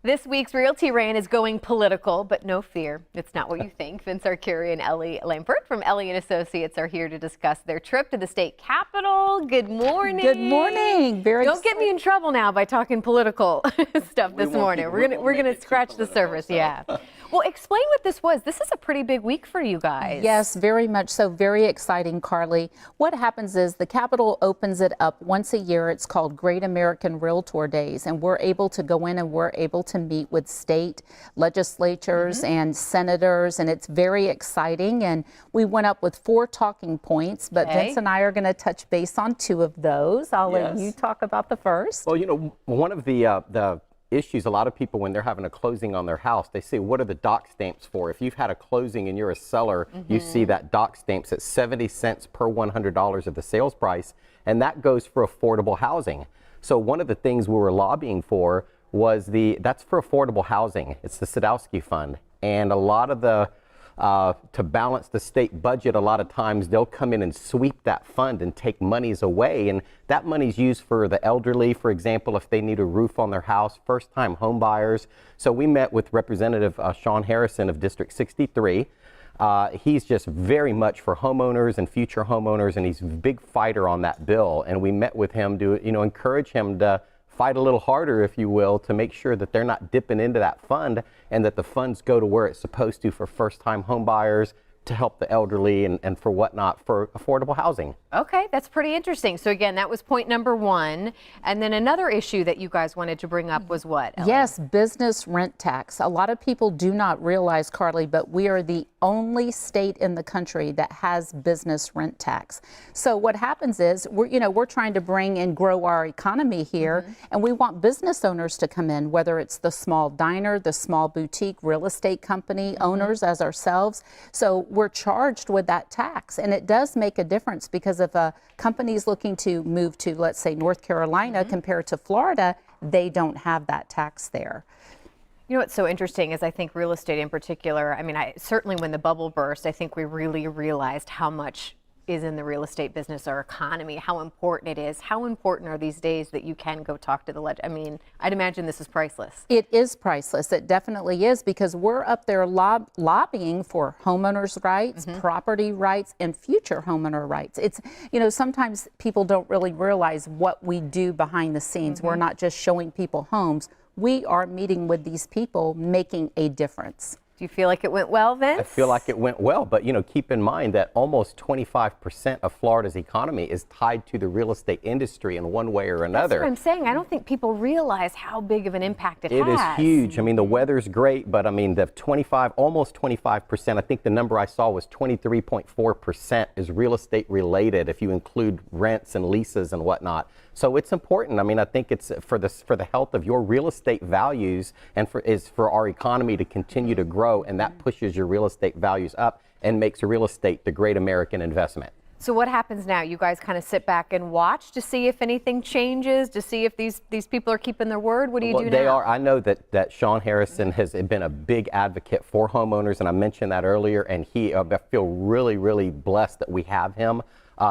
This week's Realty Rant is going political, but no fear. It's not what you think. Vince Arcuri and Ellie Lambert from Ellie and Associates are here to discuss their trip to the state capitol. Good morning. Good morning. Don't get me in trouble now by talking political stuff this morning. We're gonna scratch the surface. Yeah. Well, explain what this was. This is a pretty big week for you guys. Yes, very much so. Very exciting, Carly. What happens is the Capitol opens it up once a year. It's called Great American Realtor Days, and we're able to go in and we're able to meet with state legislatures and senators, and it's very exciting. And we went up with 4 talking points, but Vince and I are going to touch base on 2 of those. I'll let you talk about the first. Well, you know, one of the issues, a lot of people when they're having a closing on their house, they say, what are the doc stamps for? If you've had a closing and you're a seller, you see that doc stamps at 70 cents per $100 of the sales price, and that goes for affordable housing. So one of the things we were lobbying for was that's for affordable housing. It's the Sadowski Fund, and a lot of the to balance the state budget, a lot of times they'll come in and sweep that fund and take monies away, and that money's used for the elderly, for example, if they need a roof on their house, first-time home buyers. So we met with Representative Sean Harrison of District 63. He's just very much for homeowners and future homeowners, and he's a big fighter on that bill. And we met with him to, you know, encourage him to fight a little harder, if you will, to make sure that they're not dipping into that fund and that the funds go to where it's supposed to for first-time home buyers, to help the elderly and for whatnot for affordable housing. Okay, that's pretty interesting. So again, that was point number 1. And then another issue that you guys wanted to bring up was what, Ellie? Yes, business rent tax. A lot of people do not realize, Carly, but we are the only state in the country that has business rent tax. So what happens is we're trying to bring and grow our economy here, and we want business owners to come in, whether it's the small diner, the small boutique real estate company owners as ourselves. So we're charged with that tax, and it does make a difference, because if a company is looking to move to, let's say, North Carolina compared to Florida, they don't have that tax there. You know what's so interesting is I think real estate in particular, I mean, certainly when the bubble burst, I think we really realized how much is in the real estate business, our economy, how important it is. How important are these days that you can go talk to the I mean, I'd imagine this is priceless. It is priceless. It definitely is, because we're up there lobbying for homeowners' rights, property rights, and future homeowner rights. It's, you know, sometimes people don't really realize what we do behind the scenes. We're not just showing people homes. We are meeting with these people, making a difference. Do you feel like it went well, Vince? I feel like it went well, but you know, keep in mind that almost 25% of Florida's economy is tied to the real estate industry in one way or another. That's what I'm saying. I don't think people realize how big of an impact it has. It is huge. I mean, the weather's great, but I mean, almost 25%, I think the number I saw was 23.4% is real estate related, if you include rents and leases and whatnot. So it's important. I mean, I think it's for the health of your real estate values, and for our economy to continue to grow, and that pushes your real estate values up and makes real estate the great American investment. So what happens now? You guys kind of sit back and watch to see if anything changes, to see if these people are keeping their word? What do you do now? They are. I know that Sean Harrison has been a big advocate for homeowners, and I mentioned that earlier, and I feel really, really blessed that we have him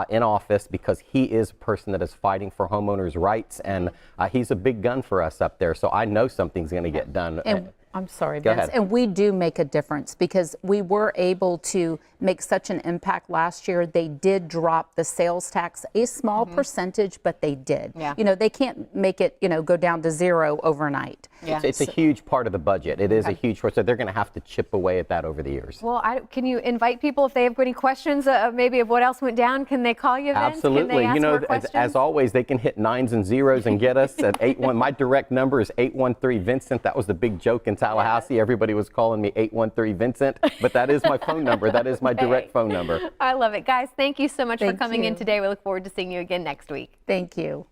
in office, because he is a person that is fighting for homeowners' rights, and he's a big gun for us up there. So I know something's going to get done. And I'm sorry, Go Vince. ahead. And we do make a difference, because we were able to make such an impact last year. They did drop the sales tax, a small percentage, but they did. Yeah. You know, they can't make it, go down to 0 overnight. Yeah. It's a huge part of the budget. It is a huge part, so they're going to have to chip away at that over the years. Well, can you invite people, if they have any questions, maybe of what else went down? Can they call you, Vince? Absolutely. Can they ask more questions? As always, they can hit 9s and 0s and get us at 81. My direct number is 813 Vincent. That was the big joke in Tallahassee. Everybody was calling me 813 Vincent, but that is my phone number. That is my direct phone number. I love it. Guys, thank you so much for coming in you. today. We look forward to seeing you again next week. Thank you.